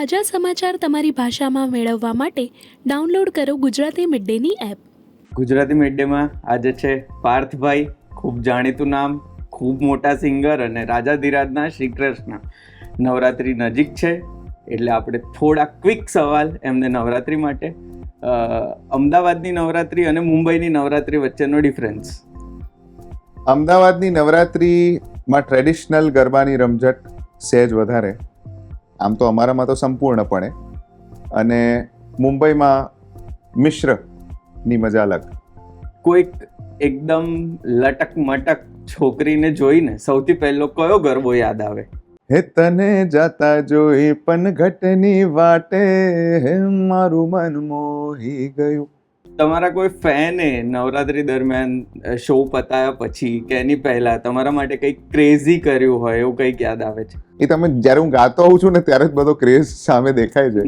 તાજા સમાચાર તમારી ભાષામાં મેળવવા માટે ડાઉનલોડ કરો ગુજરાતી મિડ ડેની એપ. ગુજરાતી મિડ ડેમાં આજે છે પાર્થભાઈ, ખૂબ જાણીતું નામ, ખૂબ મોટા સિંગર અને રાજાધિરાજના શ્રી કૃષ્ણ. નવરાત્રિ નજીક છે એટલે આપણે થોડા ક્વિક સવાલ એમને નવરાત્રિ માટે. અમદાવાદની નવરાત્રિ અને મુંબઈની નવરાત્રિ વચ્ચેનો ડિફરન્સ. અમદાવાદની નવરાત્રિમાં ટ્રેડિશનલ ગરબાની રમઝટ સહેજ વધારે, આમ તો અમારામાં તો સંપૂર્ણપણે, અને મુંબઈમાં મિશ્રની મજા અલગ. કોઈક એકદમ લટક મટક છોકરીને જોઈને સૌથી પહેલો કયો ગરબો યાદ આવે? હે તને જાતા જોઈ પણ ઘટની વાટે, હે મારું મન મોહી ગયું. તમારા કોઈ ફેને નવરાત્રી દરમિયાન શો પતાયા પછી કે એની પહેલા તમારા માટે કંઈક ક્રેઝી કર્યું હોય એવું કંઈક યાદ આવે છે? એ તમે જ્યારે હું ગાતો હોઉં છું ને ત્યારે જ બધો ક્રેઝ સામે દેખાય છે,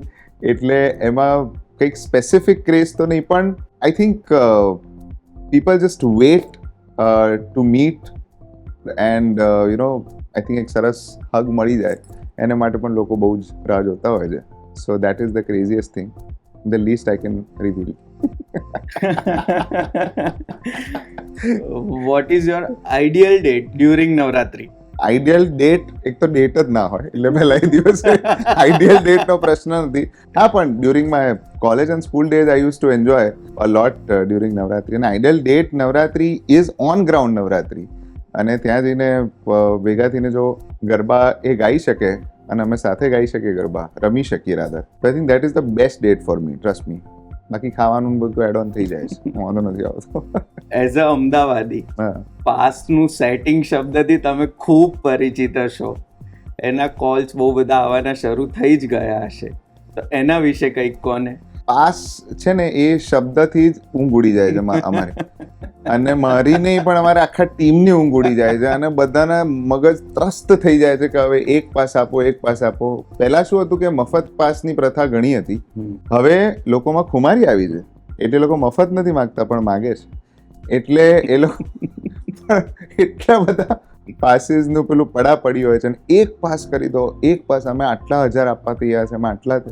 એટલે એમાં કંઈક સ્પેસિફિક ક્રેઝ તો નહીં, પણ I think people just wait to meet and I think એક સરસ હગ મળી જાય એને માટે પણ લોકો બહુ જ રાહ જોતા હોય છે. So that is the craziest thing, the least I can reveal. What is your ideal date during Navratri? Ideal date એક તો ડેટ જ ના હોય, એટલે પહેલા એ દિવસે આઈડિયલ ડેટનો પ્રશ્ન નથી. હા, પણ during my college and school days I use to enjoy a lot during Navratri. અને ideal date Navratri is on ground Navratri, અને ત્યાં જઈને ભેગા થઈને જો ગરબા એ ગાઈ શકે અને અમે સાથે ગાઈ શકીએ, ગરબા રમી શકીએ rather, I think that is the best date for me, trust me. બાકી ખાવાનું બધું એડ ઓન થઈ જાય છે, વાંધો નથી આવતો. એઝ અ અમદાવાદી, પાસનું સેટિંગ શબ્દથી તમે ખૂબ પરિચિત હશો. એના કોલ્સ બહુ બધા આવવાના શરૂ થઈ જ ગયા હશે, તો એના વિશે કંઈક કોને? પાસ છે ને એ શબ્દથી જ ઊંઘ ઉડી જાય છે અમારે, અને મારી નહીં પણ અમારે આખા ટીમની ઊંઘ ઉડી જાય છે, અને બધાના મગજ ત્રસ્ત થઈ જાય છે કે હવે એક પાસ આપો, એક પાસ આપો. પહેલા શું હતું કે મફત પાસની પ્રથા ઘણી હતી, હવે લોકોમાં ખુમારી આવી છે, એટલે લોકો મફત નથી માગતા પણ માગે છે. એટલે એ લોકો એટલા બધા પાસીસનું પેલું પડી હોય છે, અને એક પાસ કરી દો, એક પાસ, અમે આટલા 1000 આપવા તૈયાર છે, અમે આટલા.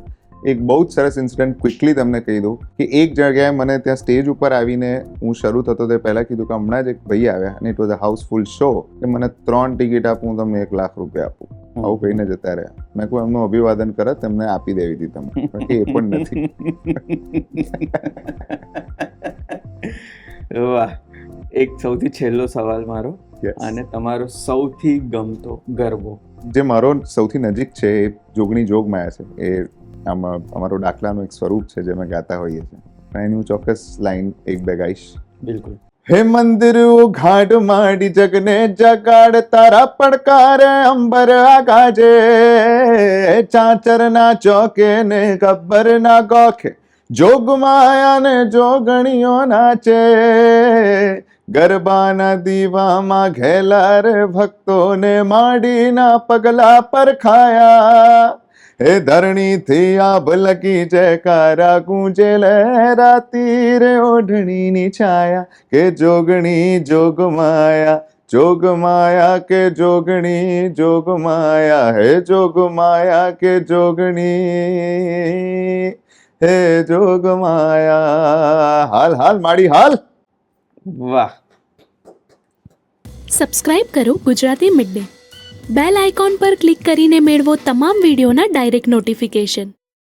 એક બહુ જ સરસ ઇન્સિડન્ટ ક્વિકલી તમને કહી દઉં કે એક જગ્યાએ મને ત્યાં સ્ટેજ ઉપર આવીને હું શરૂ થતો તે પહેલાં કીધું કે હમણાં જ એક ભાઈ આવ્યા અને it was a Housefull show, કે મને 3 ટિકિટ આપું તમને ₹1 લાખ આપું. આવું કહીને જતા રહ્યા. મેં કોઈ એમનું અભિવાદન કરત એમને આપી દેવી હતી તમે, એ પણ નથી. વાહ. એક સૌથી છેલ્લો સવાલ મારો, અને તમારો સૌથી ગમતો ગરબો? જે મારો સૌથી નજીક છે એ જોગણી જોગમાયા છે. એ અમારો દાખલાનું એક સ્વરૂપ છે જે અમે ગાતા હોઈએ છીએ, પણ એની હું ચોક્કસ લાઈન 1-2 ગાઈશ. બિલકુલ. હે મંદિર ઉઘાડ માંડી જગને જગાડ, તારા પડકાર અંબર આગાજે, ચાચરના ચોકે ને ગબ્બરના ગોખે, જોગમાયા ને જોગણીઓ નાચે, ગરબાના દીવામાં ઘેલા રે ભક્તોને માંડીના પગલા પર ખાયા. હે ધરણી થી આભ લગી જયકારા ગુંજે લહેરાતી રે ઓઢણીની છાયા, કે જોગણી જોગમાયા, જોગમાયા કે જોગણી જોગમાયા, હે જોગમાયા કે જોગણી, હે જોગમાયા. હાલ હાલ માડી હાલ. વાહ. સબસ્ક્રાઇબ કરો Gujarati mid day. Bell icon પર ક્લિક કરીને મેળવો તમામ વિડીયોના ડાયરેક્ટ નોટિફિકેશન.